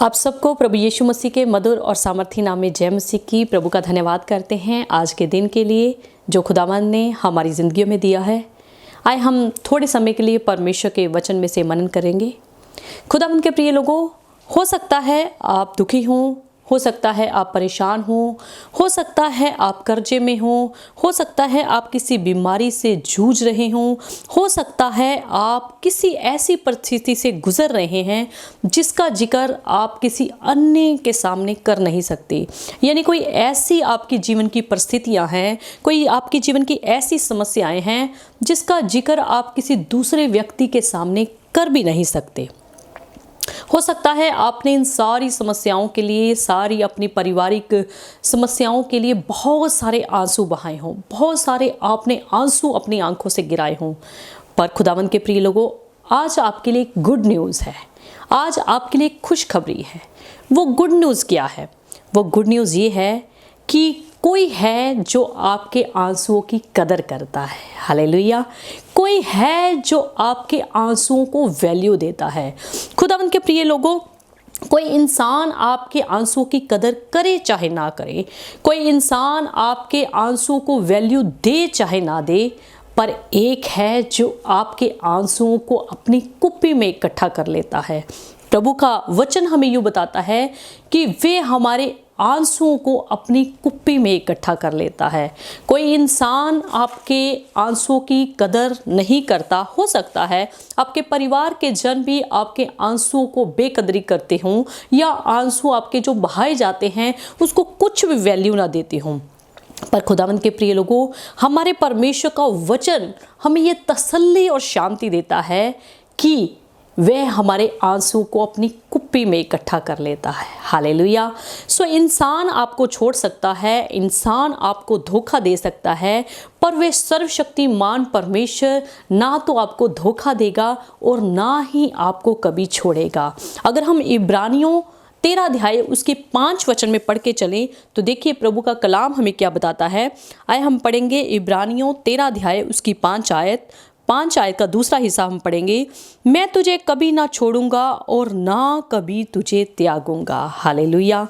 आप सबको प्रभु यीशु मसीह के मधुर और सामर्थी नाम में जय मसीह की। प्रभु का धन्यवाद करते हैं आज के दिन के लिए जो खुदावंद ने हमारी ज़िंदगियों में दिया है। आए हम थोड़े समय के लिए परमेश्वर के वचन में से मनन करेंगे। खुदावंद के प्रिय लोगों, हो सकता है आप दुखी हों, हो सकता है आप परेशान हो सकता है आप कर्जे में हो सकता है आप किसी बीमारी से जूझ रहे हो सकता है आप किसी ऐसी परिस्थिति से गुजर रहे हैं जिसका जिक्र आप किसी अन्य के सामने कर नहीं सकते। यानी कोई ऐसी आपकी जीवन की परिस्थितियां हैं, कोई आपकी जीवन की ऐसी समस्याएं हैं जिसका जिक्र आप किसी दूसरे व्यक्ति के सामने कर भी नहीं सकते। हो सकता है आपने इन सारी समस्याओं के लिए, सारी अपनी पारिवारिक समस्याओं के लिए बहुत सारे आंसू बहाए हों, बहुत सारे आपने आंसू अपनी आंखों से गिराए हों। पर खुदावंद के प्रिय लोगों, आज आपके लिए गुड न्यूज़ है, आज आपके लिए खुशखबरी है। वो गुड न्यूज़ क्या है? वो गुड न्यूज़ ये है कि कोई है जो आपके आंसुओं की कदर करता है। हालेलुया! कोई है जो आपके आंसुओं को वैल्यू देता है। खुदावंद के प्रिय लोगों, कोई इंसान आपके आंसुओं की कदर करे चाहे ना करे, कोई इंसान आपके आंसुओं को वैल्यू दे चाहे ना दे, पर एक है जो आपके आंसुओं को अपनी कुप्पी में इकट्ठा कर लेता है। प्रभु का वचन हमें यूँ बताता है कि वे हमारे आंसुओं को अपनी कुप्पी में इकट्ठा कर लेता है। कोई इंसान आपके आंसुओं की कदर नहीं करता। हो सकता है आपके परिवार के जन भी आपके आंसुओं को बेकदरी करते हों, या आंसू आपके जो बहाए जाते हैं उसको कुछ भी वैल्यू ना देते हों। पर खुदावंद के प्रिय लोगों, हमारे परमेश्वर का वचन हमें ये तसल्ली और शांति देता है कि वह हमारे आंसू को अपनी कुप्पी में इकट्ठा कर लेता है। हालेलुया! सो इंसान आपको छोड़ सकता है, इंसान आपको धोखा दे सकता है, पर वह सर्वशक्तिमान परमेश्वर ना तो आपको धोखा देगा और ना ही आपको कभी छोड़ेगा। अगर हम इब्रानियों 13 अध्याय उसके 5 वचन में पढ़ के चलें तो देखिए प्रभु का कलाम हमें क्या बताता है। आए हम पढ़ेंगे इब्रानियों 13 अध्याय उसकी 5 आयत का दूसरा हिस्सा हम पढ़ेंगे। मैं तुझे कभी ना छोड़ूंगा और ना कभी तुझे त्यागूंगा। हालेलुया!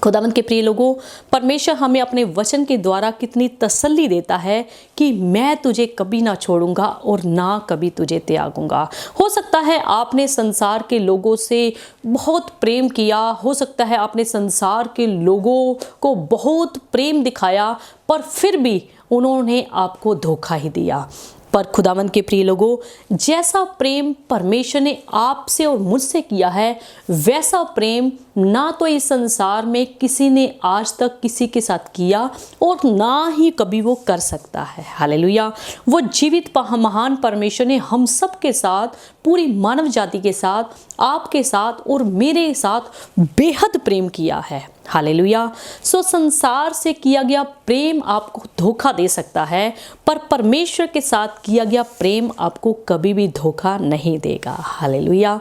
खुदावंद के प्रिय लोगों, परमेश्वर हमें अपने वचन के द्वारा कितनी तसल्ली देता है कि मैं तुझे कभी ना छोड़ूंगा और ना कभी तुझे त्यागूंगा। हो सकता है आपने संसार के लोगों से बहुत प्रेम किया, हो सकता है आपने संसार के लोगों को बहुत प्रेम दिखाया, पर फिर भी उन्होंने आपको धोखा ही दिया। पर खुदावंद के प्रिय लोगों, जैसा प्रेम परमेश्वर ने आपसे और मुझसे किया है, वैसा प्रेम ना तो इस संसार में किसी ने आज तक किसी के साथ किया और ना ही कभी वो कर सकता है। हालेलुया! वो जीवित महान परमेश्वर ने हम सब के साथ, पूरी मानव जाति के साथ, आपके साथ और मेरे साथ बेहद प्रेम किया है। हालेलुया! सो संसार से किया गया प्रेम आपको धोखा दे सकता है, पर परमेश्वर के साथ किया गया प्रेम आपको कभी भी धोखा नहीं देगा। हालेलुया!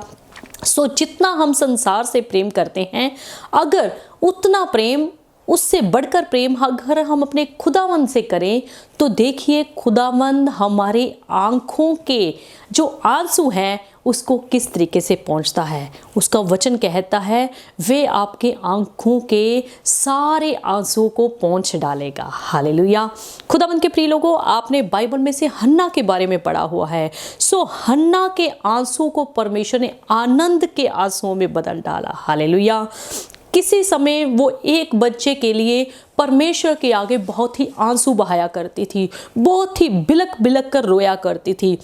सो जितना हम संसार से प्रेम करते हैं, अगर उतना प्रेम, उससे बढ़कर प्रेम अगर हम अपने खुदावंद से करें तो देखिए खुदावंद हमारे आंखों के जो आंसू हैं उसको किस तरीके से पहुंचता है। उसका वचन कहता है वे आपके आंखों के सारे आंसुओं को पहुंच डालेगा। हालेलुया! खुदावंद के प्रिय लोगों, आपने बाइबल में से हन्ना के बारे में पढ़ा हुआ है। सो हन्ना के आंसू को परमेश्वर ने आनंद के आंसुओं में बदल डाला। हालेलुया! किसी समय वो एक बच्चे के लिए परमेश्वर के आगे बहुत ही आंसू बहाया करती थी, बहुत ही बिलक बिलक कर रोया करती थी।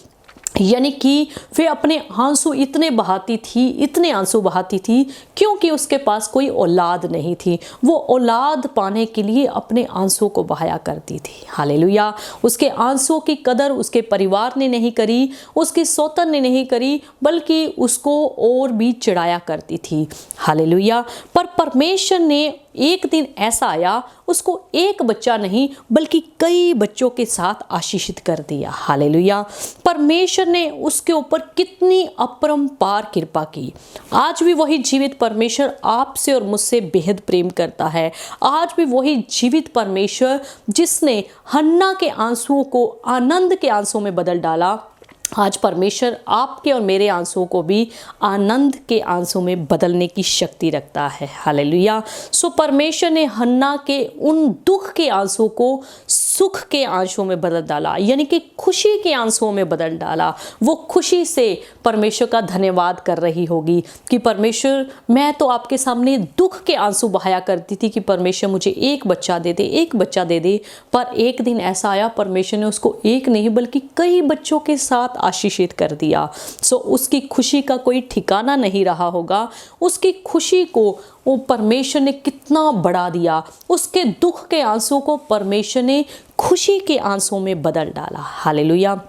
यानी कि वे अपने आंसू इतने आंसू बहाती थी क्योंकि उसके पास कोई औलाद नहीं थी। वो औलाद पाने के लिए अपने आंसू को बहाया करती थी। हालेलुया! उसके आंसू की कदर उसके परिवार ने नहीं करी, उसके सौतन ने नहीं करी, बल्कि उसको और भी चिढ़ाया करती थी। हालेलुया! पर परमेश्वर ने एक दिन ऐसा आया, उसको एक बच्चा नहीं बल्कि कई बच्चों के साथ आशीषित कर दिया। हालेलुया! परमेश्वर ने उसके ऊपर कितनी अपरंपार कृपा की। आज भी वही जीवित परमेश्वर आपसे और मुझसे बेहद प्रेम करता है। आज भी वही जीवित परमेश्वर जिसने हन्ना के आंसुओं को आनंद के आंसुओं में बदल डाला, आज परमेश्वर आपके और मेरे आंसुओं को भी आनंद के आंसू में बदलने की शक्ति रखता है। हालेलुया। सो परमेश्वर ने हन्ना के उन दुख के आंसू को सुख के आंसुओं में बदल डाला, यानी कि खुशी के आंसुओं में बदल डाला। वो खुशी से परमेश्वर का धन्यवाद कर रही होगी कि परमेश्वर, मैं तो आपके सामने दुख के आंसू बहाया करती थी कि परमेश्वर मुझे एक बच्चा दे दे, एक बच्चा दे दे। पर एक दिन ऐसा आया, परमेश्वर ने उसको एक नहीं बल्कि कई बच्चों के साथ आशीषित कर दिया। सो उसकी खुशी का कोई ठिकाना नहीं रहा होगा। उसकी खुशी को वो परमेश्वर ने कितना बढ़ा दिया। उसके दुख के आंसू को परमेश्वर ने खुशी के आंसू में बदल डाला। हालेलुया।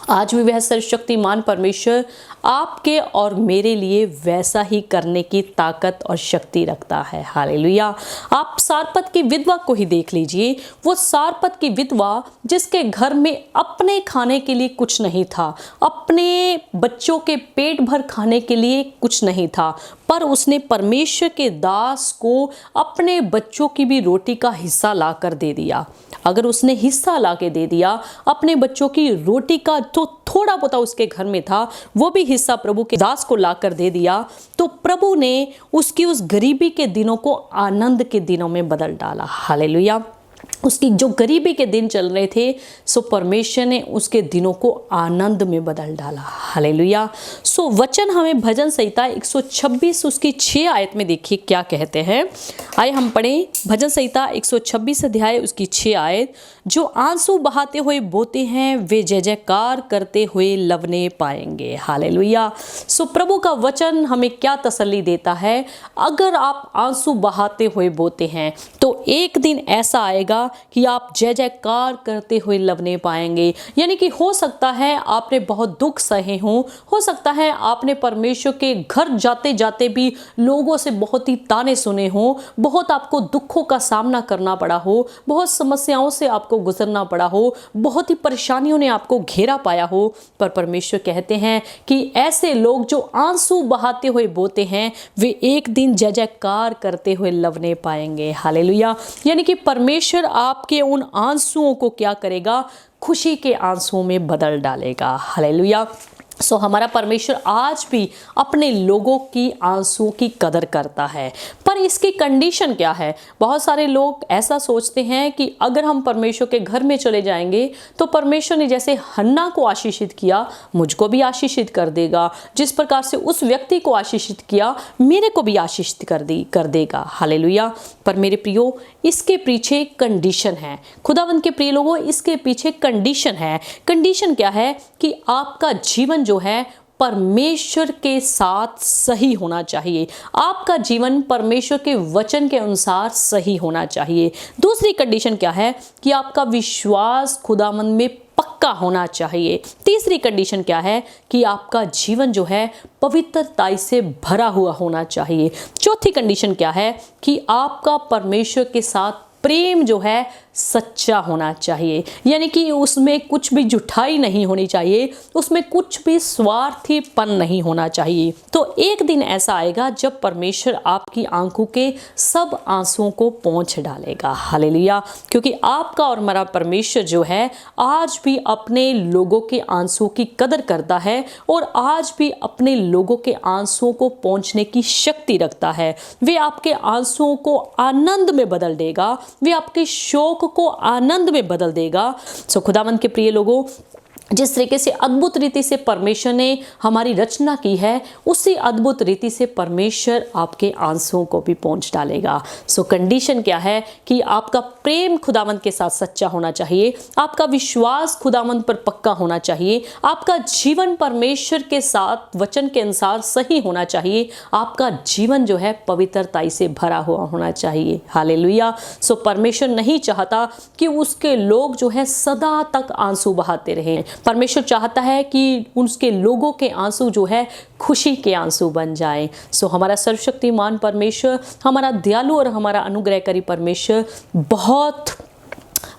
आज भी वह सर्वशक्तिमान परमेश्वर आपके और मेरे लिए वैसा ही करने की ताकत और शक्ति रखता है। हालेलुया। आप सारपत की विधवा को ही देख लीजिए। वो सारपत की विधवा जिसके घर में अपने खाने के लिए कुछ नहीं था, अपने बच्चों के पेट भर खाने के लिए कुछ नहीं था, पर उसने परमेश्वर के दास को अपने बच्चों की भी रोटी का हिस्सा लाकर दे दिया। अगर उसने हिस्सा लाके दे दिया अपने बच्चों की रोटी का, तो थोड़ा बहुत उसके घर में था, वो भी हिस्सा प्रभु के दास को लाकर दे दिया, तो प्रभु ने उसकी उस गरीबी के दिनों को आनंद के दिनों में बदल डाला। हालेलुया। उसकी जो गरीबी के दिन चल रहे थे, सो परमेश्वर ने उसके दिनों को आनंद में बदल डाला। हालेलुया। सो वचन हमें भजन संहिता 126 उसकी 6 आयत में देखिए क्या कहते हैं। आइए हम पढ़ें भजन संहिता 126 अध्याय उसकी 6 आयत। जो आंसू बहाते हुए बोते हैं वे जय जयकार करते हुए लवने पाएंगे। हालेलुया। सो प्रभु का वचन हमें क्या तसल्ली देता है, अगर आप आंसू बहाते हुए बोते हैं तो एक दिन ऐसा आएगा कि आप जय जयकार करते हुए लवने पाएंगे। यानी कि हो सकता है आपने बहुत दुख सहे हों, हो सकता है आपने परमेश्वर के घर जाते जाते भी लोगों से बहुत ही ताने सुने हों, बहुत आपको दुखों का सामना करना पड़ा हो, बहुत समस्याओं से आपको गुजरना पड़ा हो, बहुत ही परेशानियों ने आपको घेरा पाया हो, पर परमेश्वर कहते हैं कि ऐसे लोग जो आंसू बहाते हुए बोते हैं वे एक दिन जय जयकार करते हुए लवने पाएंगे। हालेलुया। यानी कि परमेश्वर आपके उन आंसुओं को क्या करेगा, खुशी के आंसुओं में बदल डालेगा। हालेलुया। सो हमारा परमेश्वर आज भी अपने लोगों की आंसुओं की कदर करता है, पर इसकी कंडीशन क्या है। बहुत सारे लोग ऐसा सोचते हैं कि अगर हम परमेश्वर के घर में चले जाएंगे तो परमेश्वर ने जैसे हन्ना को आशीषित किया मुझको भी आशीषित कर देगा, जिस प्रकार से उस व्यक्ति को आशीषित किया मेरे को भी आशीषित कर देगा। हालेलुया। पर मेरे प्रियो, इसके पीछे कंडीशन है। खुदावंद के प्रिय लोगों, इसके पीछे कंडीशन है। कंडीशन क्या है कि आपका जीवन जो है परमेश्वर के साथ सही होना चाहिए। आपका जीवन परमेश्वर के वचन के अनुसार सही होना चाहिए। दूसरी कंडीशन क्या है कि आपका विश्वास खुदावंद में पक्का होना चाहिए। तीसरी कंडीशन क्या है कि आपका जीवन जो है पवित्रता से भरा हुआ होना चाहिए। चौथी कंडीशन क्या है कि आपका परमेश्वर के साथ प्रेम जो है सच्चा होना चाहिए, यानी कि उसमें कुछ भी जुठाई नहीं होनी चाहिए, उसमें कुछ भी स्वार्थीपन नहीं होना चाहिए। तो एक दिन ऐसा आएगा जब परमेश्वर आपकी आंखों के सब आंसुओं को पोंछ डालेगा। हालेलुया। क्योंकि आपका और मेरा परमेश्वर जो है आज भी अपने लोगों के आंसुओं की कदर करता है और आज भी अपने लोगों के आंसुओं को पोंछने की शक्ति रखता है। वे आपके आंसुओं को आनंद में बदल देगा, वे आपके शोक को आनंद में बदल देगा। सो खुदावंद के प्रिय लोगों, जिस तरीके से अद्भुत रीति से परमेश्वर ने हमारी रचना की है, उसी अद्भुत रीति से परमेश्वर आपके आंसुओं को भी पोंछ डालेगा। सो कंडीशन क्या है कि आपका प्रेम खुदावंद के साथ सच्चा होना चाहिए, आपका विश्वास खुदावंद पर पक्का होना चाहिए, आपका जीवन परमेश्वर के साथ वचन के अनुसार सही होना चाहिए, आपका जीवन जो है पवित्रता से भरा हुआ होना चाहिए। हालेलुया। सो परमेश्वर नहीं चाहता कि उसके लोग जो है सदा तक आंसू बहाते रहें। परमेश्वर चाहता है कि उसके लोगों के आंसू जो है खुशी के आंसू बन जाएं। सो हमारा सर्वशक्तिमान परमेश्वर, हमारा दयालु और हमारा अनुग्रहकारी परमेश्वर बहुत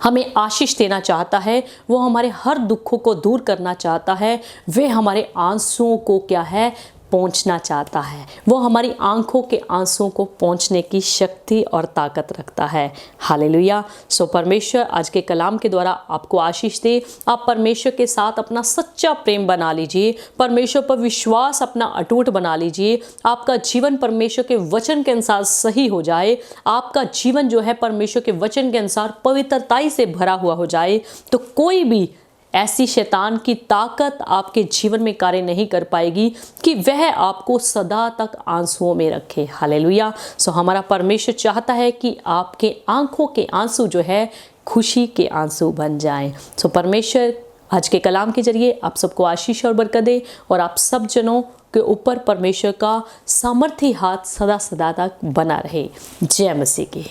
हमें आशीष देना चाहता है। वो हमारे हर दुखों को दूर करना चाहता है। वे हमारे आंसुओं को क्या है, पहुंचना चाहता है। वो हमारी आंखों के आंसुओं को पहुंचने की शक्ति और ताकत रखता है। हालेलुया। सो परमेश्वर आज के कलाम के द्वारा आपको आशीष दे। आप परमेश्वर के साथ अपना सच्चा प्रेम बना लीजिए, परमेश्वर पर विश्वास अपना अटूट बना लीजिए। आपका जीवन परमेश्वर के वचन के अनुसार सही हो जाए, आपका जीवन जो है परमेश्वर के वचन के अनुसार पवित्रताई से भरा हुआ हो जाए, तो कोई भी ऐसी शैतान की ताकत आपके जीवन में कार्य नहीं कर पाएगी कि वह आपको सदा तक आंसुओं में रखे। हालेलुया। सो हमारा परमेश्वर चाहता है कि आपके आंखों के आंसू जो है खुशी के आंसू बन जाएं। सो परमेश्वर आज के कलाम के जरिए आप सबको आशीष और बरकत दे और आप सब जनों के ऊपर परमेश्वर का सामर्थी हाथ सदा सदा तक बना रहे। जय मसीह की।